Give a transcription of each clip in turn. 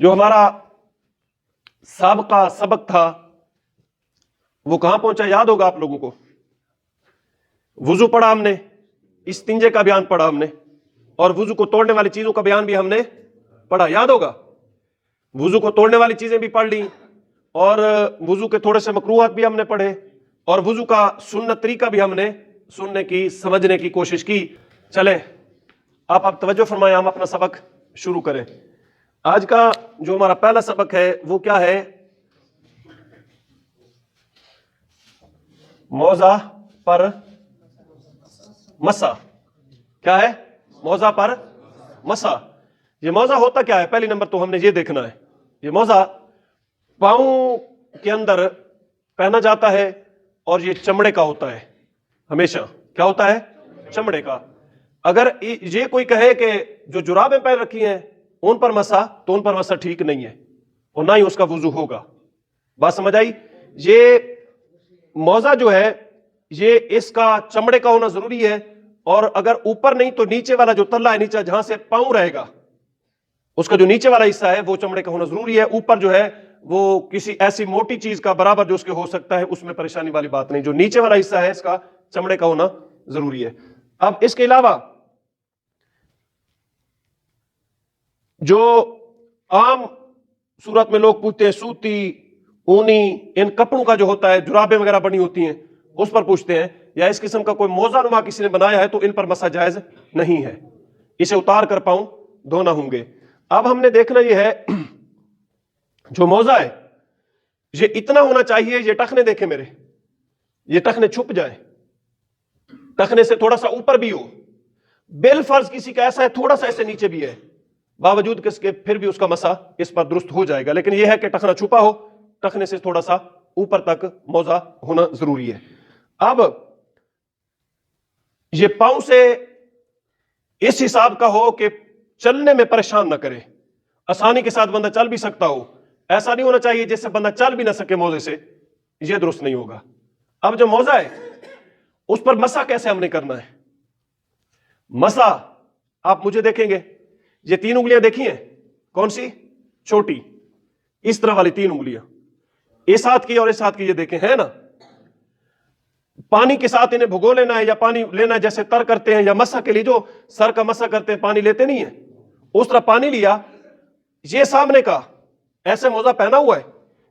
جو ہمارا سابقہ سبق تھا وہ کہاں پہنچا یاد ہوگا آپ لوگوں کو. وضو پڑھا ہم نے, استنجے کا بیان پڑھا ہم نے, اور وضو کو توڑنے والی چیزوں کا بیان بھی ہم نے پڑھا, یاد ہوگا. وضو کو توڑنے والی چیزیں بھی پڑھ لی, اور وضو کے تھوڑے سے مکروہات بھی ہم نے پڑھے, اور وضو کا سنت طریقہ بھی ہم نے سننے کی سمجھنے کی کوشش کی. چلے آپ توجہ فرمائیں, ہم اپنا سبق شروع کریں. آج کا جو ہمارا پہلا سبق ہے وہ کیا ہے؟ موضع پر مسح. کیا ہے؟ موضع پر مسح. یہ موضع ہوتا کیا ہے؟ پہلی نمبر تو ہم نے یہ دیکھنا ہے. یہ موضع پاؤں کے اندر پہنا جاتا ہے, اور یہ چمڑے کا ہوتا ہے ہمیشہ. کیا ہوتا ہے؟ چمڑے کا. اگر یہ کوئی کہے کہ جو جرابیں پہن رکھی ہیں ان پر مسح, تو ان پر مسح ٹھیک نہیں ہے, اور نہ ہی اس کا وضو ہوگا. بات سمجھ آئی؟ یہ موضع جو ہے یہ اس کا چمڑے کا ہونا ضروری ہے, اور اگر اوپر نہیں تو نیچے والا جو تلا ہے, نیچے جہاں سے پاؤں رہے گا, اس کا جو نیچے والا حصہ ہے وہ چمڑے کا ہونا ضروری ہے. اوپر جو ہے وہ کسی ایسی موٹی چیز کا برابر جو اس کے ہو سکتا ہے, اس میں پریشانی والی بات نہیں. جو نیچے والا حصہ ہے اس کا چمڑے کا ہونا ضروری ہے. اب اس کے علاوہ جو عام صورت میں لوگ پوچھتے ہیں, سوتی, اونی, ان کپڑوں کا جو ہوتا ہے, جرابیں وغیرہ بنی ہوتی ہیں, اس پر پوچھتے ہیں, یا اس قسم کا کوئی موزہ نما کسی نے بنایا ہے تو ان پر مسح جائز نہیں ہے, اسے اتار کر پاؤں دھونا ہوں گے. اب ہم نے دیکھنا یہ ہے جو موزہ ہے یہ اتنا ہونا چاہیے, یہ ٹخنے دیکھیں میرے, یہ ٹخنے چھپ جائیں, ٹخنے سے تھوڑا سا اوپر بھی ہو. بالفرض کسی کا ایسا ہے تھوڑا سا ایسے نیچے بھی ہے, باوجود کس کے پھر بھی اس کا مسح اس پر درست ہو جائے گا. لیکن یہ ہے کہ ٹخنا چھپا ہو, ٹخنے سے تھوڑا سا اوپر تک موزہ ہونا ضروری ہے. اب یہ پاؤں سے اس حساب کا ہو کہ چلنے میں پریشان نہ کرے, آسانی کے ساتھ بندہ چل بھی سکتا ہو. ایسا نہیں ہونا چاہیے جس سے بندہ چل بھی نہ سکے موزے سے, یہ درست نہیں ہوگا. اب جو موزہ ہے اس پر مسح کیسے ہم نے کرنا ہے؟ مسح آپ مجھے دیکھیں گے, یہ 3 انگلیاں دیکھی ہیں, کون سی؟ چھوٹی, اس طرح والی 3 انگلیاں, اس ہاتھ کی اور اس ہاتھ کی, یہ دیکھیں ہے نا. پانی کے ساتھ انہیں بھگو لینا ہے, یا پانی لینا ہے جیسے تر کرتے ہیں, یا مسح کے لیے جو سر کا مسح کرتے ہیں پانی لیتے نہیں ہیں, اس طرح پانی لیا. یہ سامنے کا ایسے موزہ پہنا ہوا ہے,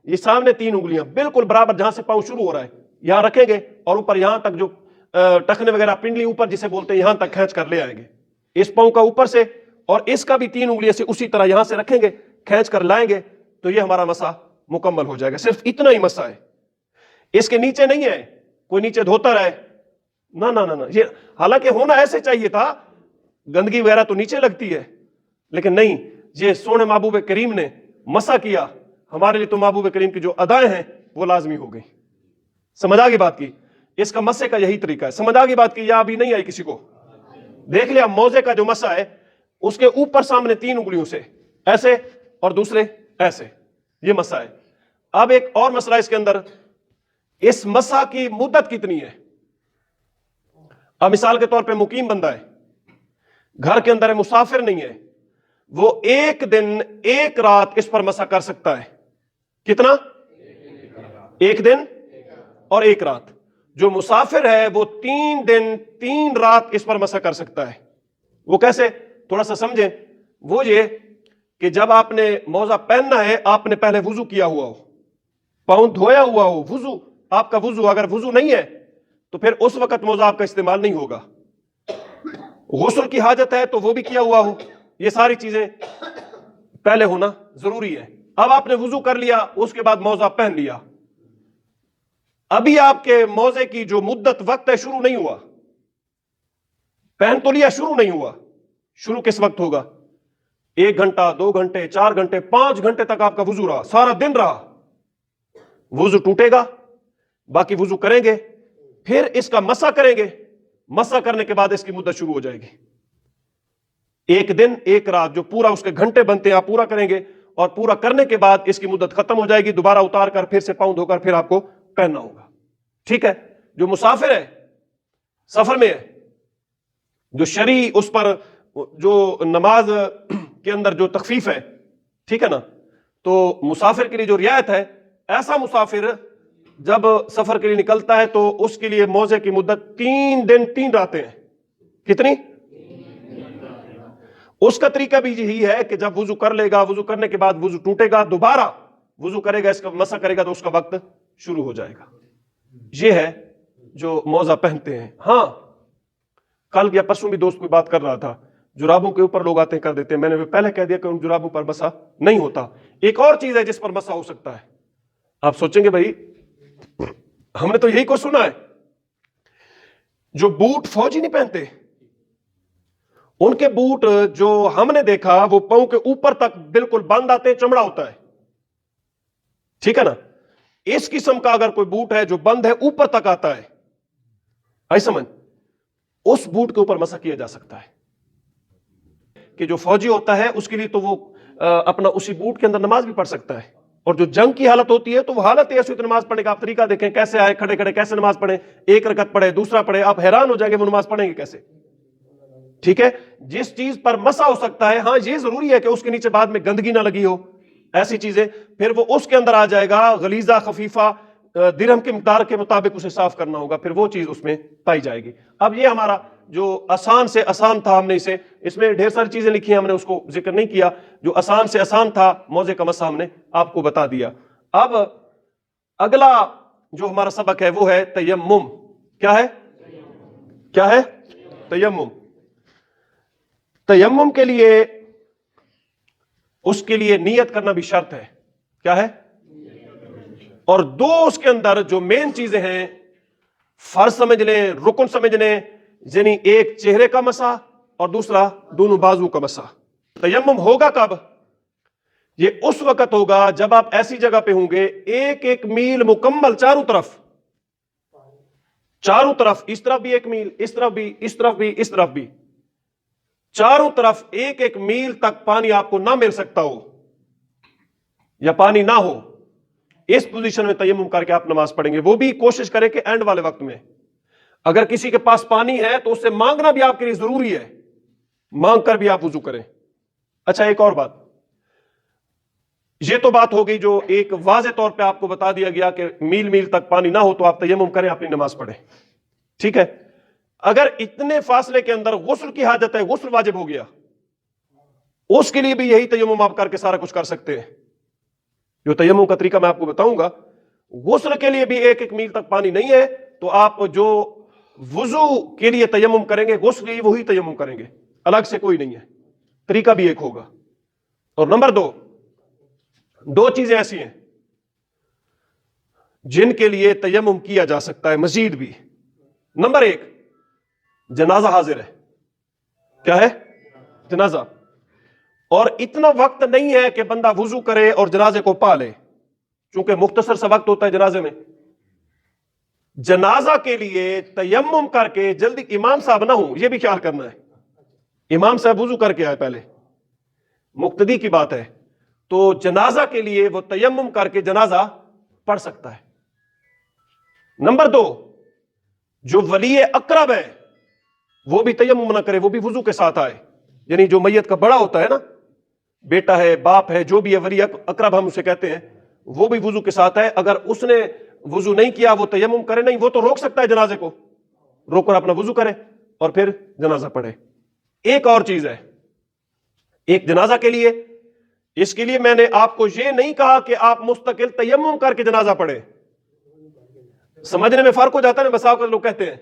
یہ سامنے 3 انگلیاں بالکل برابر جہاں سے پاؤں شروع ہو رہا ہے یہاں رکھیں گے, اور اوپر یہاں تک جو ٹخنے وغیرہ پنڈلی اوپر جسے بولتے ہیں یہاں تک کھینچ کر لے آئیں گے. اس پاؤں کا اوپر سے اور اس کا بھی 3 انگلیاں سے اسی طرح یہاں سے رکھیں گے, کھینچ کر لائیں گے, تو یہ ہمارا مسح مکمل ہو جائے گا. صرف اتنا ہی مسح ہے, اس کے نیچے نہیں ہے کوئی نیچے دھوتا رہے, نہ نہ نہ. یہ حالانکہ ہونا ایسے چاہیے تھا, گندگی وغیرہ تو نیچے لگتی ہے, لیکن نہیں, یہ سونے محبوب کریم نے مسح کیا ہمارے لیے, تو محبوب کریم کی جو ادائیں ہیں وہ لازمی ہو گئی. سمجھ آگئی بات کی؟ اس کا مسح کا یہی طریقہ ہے. سمجھ آگئی بات کی یا ابھی نہیں آئی کسی کو؟ دیکھ لیا موزے کا جو مسح ہے اس کے اوپر سامنے 3 انگلیوں سے ایسے اور دوسرے ایسے, یہ مسح ہے. اب ایک اور مسئلہ اس کے اندر, اس مسح کی مدت کتنی ہے؟ اب مثال کے طور پہ مقیم بندہ ہے, گھر کے اندر ہے, مسافر نہیں ہے, وہ 1 دن 1 رات اس پر مسح کر سکتا ہے. کتنا؟ 1 دن اور 1 رات. جو مسافر ہے وہ 3 دن 3 رات اس پر مسح کر سکتا ہے. وہ کیسے؟ تھوڑا سا سمجھیں. وہ یہ کہ جب آپ نے موزہ پہننا ہے آپ نے پہلے وضو کیا ہوا ہو, پاؤں دھویا ہوا ہو, وضو آپ کا وضو, اگر وضو نہیں ہے تو پھر اس وقت موزہ آپ کا استعمال نہیں ہوگا. غسل کی حاجت ہے تو وہ بھی کیا ہوا ہو, یہ ساری چیزیں پہلے ہونا ضروری ہے. اب آپ نے وضو کر لیا, اس کے بعد موزہ پہن لیا, ابھی آپ کے موزے کی جو مدت وقت ہے شروع نہیں ہوا. پہن تو لیا, شروع نہیں ہوا. شروع کس وقت ہوگا؟ 1 گھنٹہ 2 گھنٹے 4 گھنٹے 5 گھنٹے تک آپ کا وضو رہا, سارا دن رہا, وضو ٹوٹے گا. باقی وضو کریں گے, پھر اس کا مسح کریں گے, مسح کرنے کے بعد اس کی مدت شروع ہو جائے گی. 1 دن 1 رات جو پورا اس کے گھنٹے بنتے ہیں آپ پورا کریں گے, اور پورا کرنے کے بعد اس کی مدت ختم ہو جائے گی. دوبارہ اتار کر پھر سے پاؤں دھو کر پھر آپ کو پہننا ہوگا. ٹھیک ہے؟ جو مسافر ہے, سفر میں ہے, جو شرعی اس پر جو نماز کے اندر جو تخفیف ہے, ٹھیک ہے نا, تو مسافر کے لیے جو رعایت ہے، ایسا مسافر جب سفر کے لیے نکلتا ہے تو اس کے لیے موزے کی مدت 3 دن 3 راتیں ہیں. کتنی؟ اس کا طریقہ بھی یہی ہے کہ جب وضو کر لے گا، وضو کرنے کے بعد وضو ٹوٹے گا، دوبارہ وضو کرے گا، اس کا مسح کرے گا تو اس کا وقت شروع ہو جائے گا. یہ ہے جو موزہ پہنتے ہیں. ہاں، کل یا پرسوں بھی دوست کوئی بات کر رہا تھا، جرابوں کے اوپر لوگ آتے کر دیتے ہیں. میں نے پہلے کہہ دیا کہ ان جرابوں پر مسح نہیں ہوتا. ایک اور چیز ہے جس پر مسح ہو سکتا ہے. آپ سوچیں گے بھائی ہم نے تو یہی کو سنا ہے، جو بوٹ فوجی نہیں پہنتے، ان کے بوٹ جو ہم نے دیکھا وہ پاؤں کے اوپر تک بالکل بند آتے ہیں، چمڑا ہوتا ہے. ٹھیک ہے نا؟ اس قسم کا اگر کوئی بوٹ ہے جو بند ہے اوپر تک آتا ہے، آئی سمجھ، اس بوٹ کے اوپر مسح کیا جا سکتا ہے. کہ جو فوجی ہوتا ہے اس کے لیے تو وہ اپنا اسی بوٹ کے اندر نماز بھی پڑھ سکتا ہے. اور جو جنگ کی حالت ہوتی ہے تو وہ حالت ایسی ہوتی ہے نماز پڑھنے کا. آپ طریقہ دیکھیں کیسے آئے کھڑے کھڑے کیسے نماز پڑھیں، ایک رکعت پڑھے دوسرا پڑھے، آپ حیران ہو جائیں گے وہ نماز پڑھیں گے کیسے. ٹھیک ہے، جس چیز پر مسح ہو سکتا ہے، ہاں یہ ضروری ہے کہ اس کے نیچے بعد میں گندگی نہ لگی ہو، ایسی چیزیں پھر وہ اس کے اندر آ جائے گا. غلیظہ خفیفہ درہم کے مقدار کے مطابق اسے صاف کرنا ہوگا، پھر وہ چیز اس میں پائی جائے گی. اب یہ ہمارا جو آسان سے آسان تھا، ہم نے اس میں ڈھیر ساری چیزیں لکھی ہیں، ہم نے اس کو ذکر نہیں کیا. جو آسان سے آسان تھا موزے کا مسح ہم نے آپ کو بتا دیا. اب اگلا جو ہمارا سبق ہے وہ ہے تیمم. کیا ہے؟ کیا ہے؟ تیمم. تیمم کے لیے اس کے لیے نیت کرنا بھی شرط ہے. کیا ہے؟ اور دو اس کے اندر جو مین چیزیں ہیں، فرض سمجھ لیں، رکن سمجھ لیں، یعنی ایک چہرے کا مسح اور دوسرا دونوں بازو کا مسح. تیمم ہوگا کب؟ یہ اس وقت ہوگا جب آپ ایسی جگہ پہ ہوں گے 1 میل مکمل چاروں طرف، اس طرف بھی 1 میل، اس طرف بھی، اس طرف بھی، اس طرف بھی، چاروں طرف 1 میل تک پانی آپ کو نہ مل سکتا ہو یا پانی نہ ہو. اس پوزیشن میں تیمم کر کے آپ نماز پڑھیں گے. وہ بھی کوشش کریں کہ اینڈ والے وقت میں اگر کسی کے پاس پانی ہے تو اس سے مانگنا بھی آپ کے لیے ضروری ہے، مانگ کر بھی آپ وضو کریں. اچھا، ایک اور بات، یہ تو بات ہو گئی جو ایک واضح طور پہ آپ کو بتا دیا گیا کہ میل تک پانی نہ ہو تو آپ تیمم کریں، اپنی نماز پڑھیں. ٹھیک ہے، اگر اتنے فاصلے کے اندر غسل کی حاجت ہے، غسل واجب ہو گیا، اس کے لیے بھی یہی تیمم آپ کر کے سارا کچھ کر سکتے ہیں. جو تیمم کا طریقہ میں آپ کو بتاؤں گا، غسل کے لیے بھی 1 میل تک پانی نہیں ہے تو آپ جو وضو کے لیے تیمم کریں گے، غسل کے لیے وہی تیمم کریں گے، الگ سے کوئی نہیں ہے. طریقہ بھی ایک ہوگا. اور نمبر 2 چیزیں ایسی ہیں جن کے لیے تیمم کیا جا سکتا ہے مزید بھی. نمبر 1، جنازہ حاضر ہے. کیا ہے؟ جنازہ. اور اتنا وقت نہیں ہے کہ بندہ وضو کرے اور جنازے کو پا لے، چونکہ مختصر سا وقت ہوتا ہے جنازے میں. جنازہ کے لیے تیمم کر کے جلدی امام صاحب نہ ہوں، یہ بھی خیال کرنا ہے. امام صاحب وضو کر کے آئے پہلے، مقتدی کی بات ہے، تو جنازہ کے لیے وہ تیمم کر کے جنازہ پڑھ سکتا ہے. نمبر 2، جو ولی اقرب ہے وہ بھی تیمم نہ کرے، وہ بھی وضو کے ساتھ آئے. یعنی جو میت کا بڑا ہوتا ہے نا، بیٹا ہے، باپ ہے، جو بھی ہے ولی اقرب ہم اسے کہتے ہیں، وہ بھی وضو کے ساتھ ہے. اگر اس نے وضو نہیں کیا وہ تیمم کرے نہیں، وہ تو روک سکتا ہے جنازے کو، روک کر اپنا وضو کرے اور پھر جنازہ پڑھے. ایک اور چیز ہے، ایک جنازہ کے لیے، اس کے لیے میں نے آپ کو یہ نہیں کہا کہ آپ مستقل تیمم کر کے جنازہ پڑھیں. سمجھنے میں فرق ہو جاتا ہے نا، بسا اوقات لوگ کہتے ہیں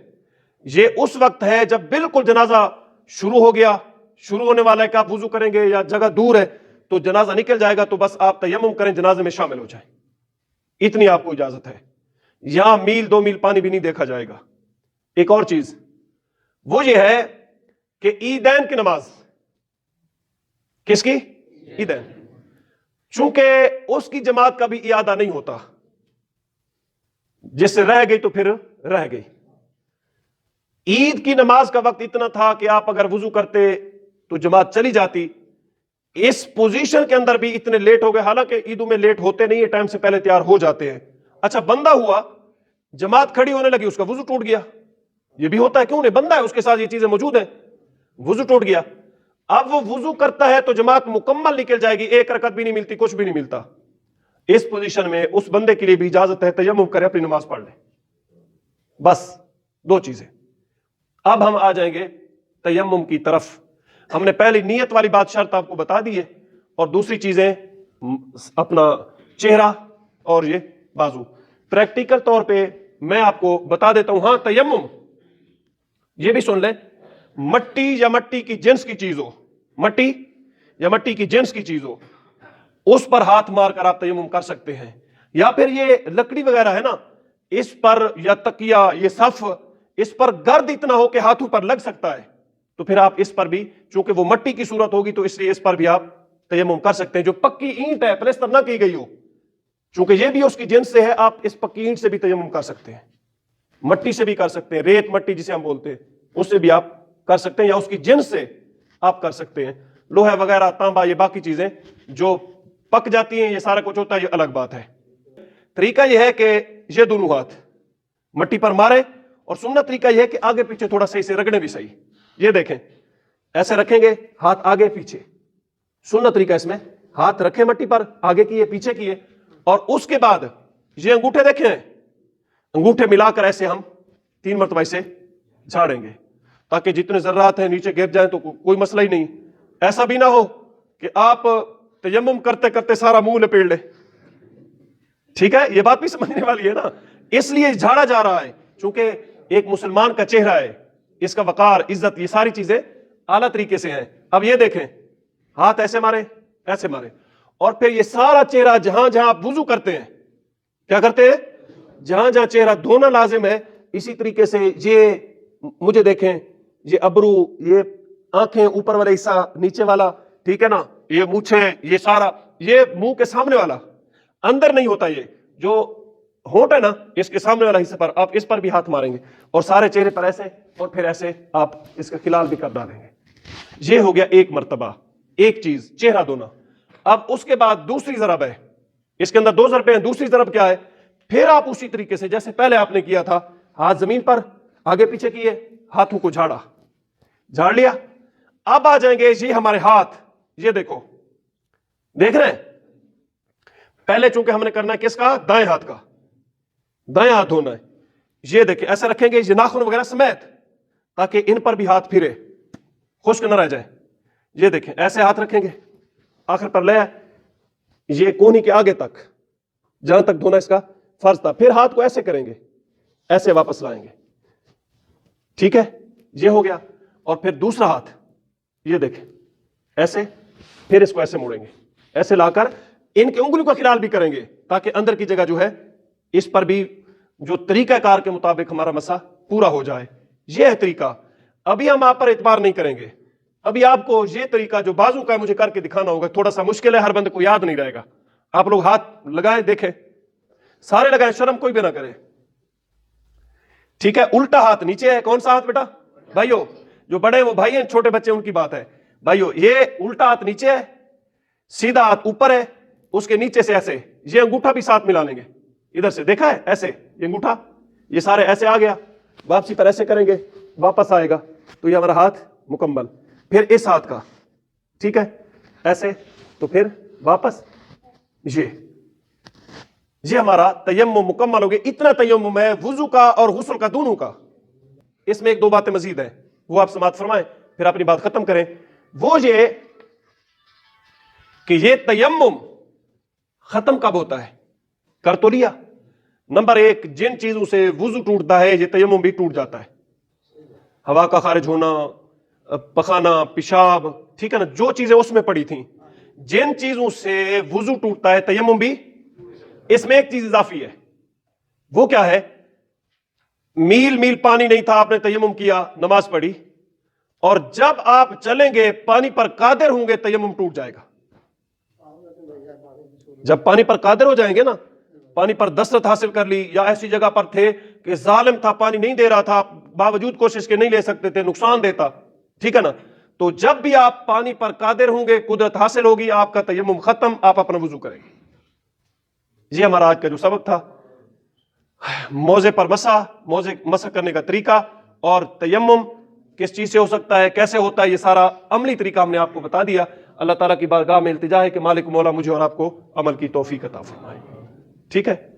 یہ اس وقت ہے جب بالکل جنازہ شروع ہو گیا، شروع ہونے والا ہے کہ آپ وضو کریں گے یا جگہ دور ہے تو جنازہ نکل جائے گا تو بس آپ تیمم کریں، جنازے میں شامل ہو جائیں. اتنی آپ کو اجازت ہے. یہاں 1-2 میل پانی بھی نہیں دیکھا جائے گا. ایک اور چیز وہ یہ ہے کہ عیدین کی نماز، کس کی؟ عیدین. چونکہ اس کی جماعت کا بھی اعادہ نہیں ہوتا، جس سے رہ گئی تو پھر رہ گئی. عید کی نماز کا وقت اتنا تھا کہ آپ اگر وضو کرتے تو جماعت چلی جاتی. اس پوزیشن کے اندر بھی اتنے لیٹ ہو گئے، حالانکہ عیدوں میں لیٹ ہوتے نہیں، ٹائم سے پہلے تیار ہو جاتے ہیں. اچھا، بندہ ہوا، جماعت کھڑی ہونے لگی، اس کا وضو ٹوٹ گیا. یہ بھی ہوتا ہے، کیوں نہیں، بندہ ہے، اس کے ساتھ یہ چیزیں موجود ہیں، وضو ٹوٹ گیا. اب وہ وضو کرتا ہے تو جماعت مکمل نکل جائے گی، 1 رکعت بھی نہیں ملتی، کچھ بھی نہیں ملتا. اس پوزیشن میں اس بندے کے لیے بھی اجازت ہے تیمم کرے, اپنی نماز پڑھ لے. بس دو چیزیں. اب ہم آ جائیں گے تیمم کی طرف. ہم نے پہلی نیت والی بات شرط آپ کو بتا دی ہے, اور دوسری چیزیں اپنا چہرہ اور یہ بازو. پریکٹیکل طور پہ میں آپ کو بتا دیتا ہوں. ہاں تیمم یہ بھی سن لیں, مٹی یا مٹی کی جنس کی چیز ہو, مٹی یا مٹی کی جنس کی چیز ہو, اس پر ہاتھ مار کر آپ تیمم کر سکتے ہیں. یا پھر یہ لکڑی وغیرہ ہے نا, اس پر یا تکیا, یہ صف, اس پر گرد اتنا ہو کہ ہاتھوں پر لگ سکتا ہے, تو پھر آپ اس پر بھی, چونکہ وہ مٹی کی صورت ہوگی تو اس لیے اس پر بھی آپ تیمم کر سکتے ہیں. جو پکی اینٹ ہے, پلسٹر نہ کی گئی ہو, چونکہ یہ بھی اس کی جنس سے ہے, آپ اس پکی اینٹ سے بھی تیمم کر سکتے ہیں, مٹی سے بھی کر سکتے ہیں, ریت مٹی جسے ہم بولتے ہیں اس سے بھی آپ کر سکتے ہیں, یا اس کی جنس سے آپ کر سکتے ہیں. لوہا وغیرہ, تانبا, یہ باقی چیزیں جو پک جاتی ہیں, یہ سارا کچھ ہوتا ہے, یہ الگ بات ہے. طریقہ یہ ہے کہ یہ دونوں ہاتھ مٹی پر مارے, اور سننا طریقہ یہ ہے کہ آگے پیچھے تھوڑا صحیح سے رگڑے بھی صحیح. یہ دیکھیں ایسے رکھیں گے, ہاتھ آگے پیچھے. سننا طریقہ اس میں, ہاتھ رکھیں مٹی پر, آگے کیے پیچھے کیے, اور اس کے بعد یہ انگوٹھے دیکھیں, انگوٹھے ملا کر ایسے ہم 3 مرتبہ سے جھاڑیں گے, تاکہ جتنے ذرات ہیں نیچے گر جائیں تو کوئی مسئلہ ہی نہیں. ایسا بھی نہ ہو کہ آپ تیمم کرتے کرتے سارا منہ لپیڑ لے. ٹھیک ہے, یہ بات بھی سمجھنے والی ہے نا. اس لیے جھاڑا جا رہا ہے, چونکہ ایک مسلمان کا چہرہ ہے, اس کا وقار, عزت, یہ ساری چیزیں اعلیٰ طریقے سے ہیں. اب یہ دیکھیں, ہاتھ ایسے مارے, ایسے مارے, اور پھر یہ سارا چہرہ جہاں جہاں آپ وضو کرتے ہیں, کیا کرتے ہیں, جہاں جہاں چہرہ دھونا لازم ہے, اسی طریقے سے یہ مجھے دیکھیں, یہ ابرو, یہ آنکھیں, اوپر والا حصہ, نیچے والا, ٹھیک ہے نا, یہ مونچھیں, یہ سارا, یہ منہ کے سامنے والا, اندر نہیں ہوتا, یہ جو ہونٹ ہے نا اس کے سامنے والا حصہ پر آپ اس پر بھی ہاتھ ماریں گے, اور سارے چہرے پر ایسے, اور پھر ایسے آپ اس کا خلال بھی کر ڈالیں گے. یہ ہو گیا ایک مرتبہ, ایک چیز چہرہ دھونا. اب اس کے بعد دوسری ضرب ہے, اس کے اندر 2 ضربیں ہیں. دوسری ضرب کیا ہے, پھر آپ اسی طریقے سے جیسے پہلے آپ نے کیا تھا, ہاتھ زمین پر آگے پیچھے کیے, ہاتھوں کو جھاڑا, جھاڑ لیا. اب آ جائیں گے یہ ہمارے ہاتھ, یہ دیکھو, دیکھ رہے ہیں, پہلے چونکہ ہم نے کرنا ہے کس کا, دائیں ہاتھ کا, دائیں ہاتھ دھونا ہے. یہ دیکھیں ایسے رکھیں گے, یہ ناخن وغیرہ سمیت, تاکہ ان پر بھی ہاتھ پھرے, خشک نہ رہ جائے. یہ دیکھیں ایسے ہاتھ رکھیں گے, آخر پر لے یہ کونی کے آگے تک, جہاں تک دھونا اس کا فرض تھا. پھر ہاتھ کو ایسے کریں گے, ایسے واپس لائیں گے. ٹھیک ہے, یہ ہو گیا. اور پھر دوسرا ہاتھ, یہ دیکھیں ایسے, پھر اس کو ایسے موڑیں گے, ایسے لا کر ان کے انگلیوں کا خلال بھی کریں گے, تاکہ اندر کی جگہ جو ہے اس پر بھی جو طریقہ کار کے مطابق ہمارا مسا پورا ہو جائے. یہ ہے طریقہ. ابھی ہم آپ پر اعتبار نہیں کریں گے, ابھی آپ کو یہ طریقہ جو بازو کا ہے مجھے کر کے دکھانا ہوگا. تھوڑا سا مشکل ہے, ہر بندے کو یاد نہیں رہے گا. آپ لوگ ہاتھ لگائیں, دیکھیں, سارے لگائیں, شرم کوئی بھی نہ کرے. ٹھیک ہے, الٹا ہاتھ نیچے ہے. کون سا ہاتھ بیٹا, بھائیو جو بڑے ہیں وہ بھائی ہیں, چھوٹے بچے ان کی بات ہے. بھائیو یہ الٹا ہاتھ نیچے ہے, سیدھا ہاتھ اوپر ہے, اس کے نیچے سے ایسے, یہ انگوٹھا بھی ساتھ ملا لیں گے. ادھر سے دیکھا ہے ایسے, یہ انگوٹھا, یہ سارے ایسے آ گیا, واپسی پر ایسے کریں گے, واپس آئے گا, تو یہ ہمارا ہاتھ مکمل. پھر اس ہاتھ کا, ٹھیک ہے, ایسے, تو پھر واپس, یہ ہمارا تیمم مکمل ہو گیا. اتنا تیمم ہے وضو کا اور غسل کا دونوں کا. اس میں 1-2 باتیں مزید ہیں, وہ آپ سماعت فرمائیں, پھر اپنی بات ختم کریں. وہ یہ کہ یہ تیمم ختم کب ہوتا ہے, کر تو لیا. نمبر 1, جن چیزوں سے وضو ٹوٹتا ہے یہ تیمم بھی ٹوٹ جاتا ہے. ہوا کا خارج ہونا, پخانا, پیشاب, ٹھیک ہے نا, جو چیزیں اس میں پڑی تھیں, جن چیزوں سے وضو ٹوٹتا ہے تیمم بھی. اس میں ایک چیز اضافی ہے, وہ کیا ہے, میل پانی نہیں تھا, آپ نے تیمم کیا, نماز پڑھی, اور جب آپ چلیں گے پانی پر قادر ہوں گے تیمم ٹوٹ جائے گا. جب پانی پر قادر ہو جائیں گے نا, پانی پر دسترس حاصل کر لی, یا ایسی جگہ پر تھے کہ ظالم تھا, پانی نہیں دے رہا تھا, باوجود کوشش کے نہیں لے سکتے تھے, نقصان دیتا, ٹھیک ہے نا, تو جب بھی آپ پانی پر قادر ہوں گے, قدرت حاصل ہوگی, آپ کا تیمم ختم, آپ اپنا وضو کریں گے. یہ ہمارا آج کا جو سبق تھا, موزے پر مسح کرنے کا طریقہ, اور تیمم کس چیز سے ہو سکتا ہے, کیسے ہوتا ہے, یہ سارا عملی طریقہ ہم نے آپ کو بتا دیا. اللہ تعالیٰ کی بارگاہ میں التجا ہے کہ مالک مولا مجھے اور آپ کو عمل کی توفیق عطا فرمائے. ٹھیک ہے.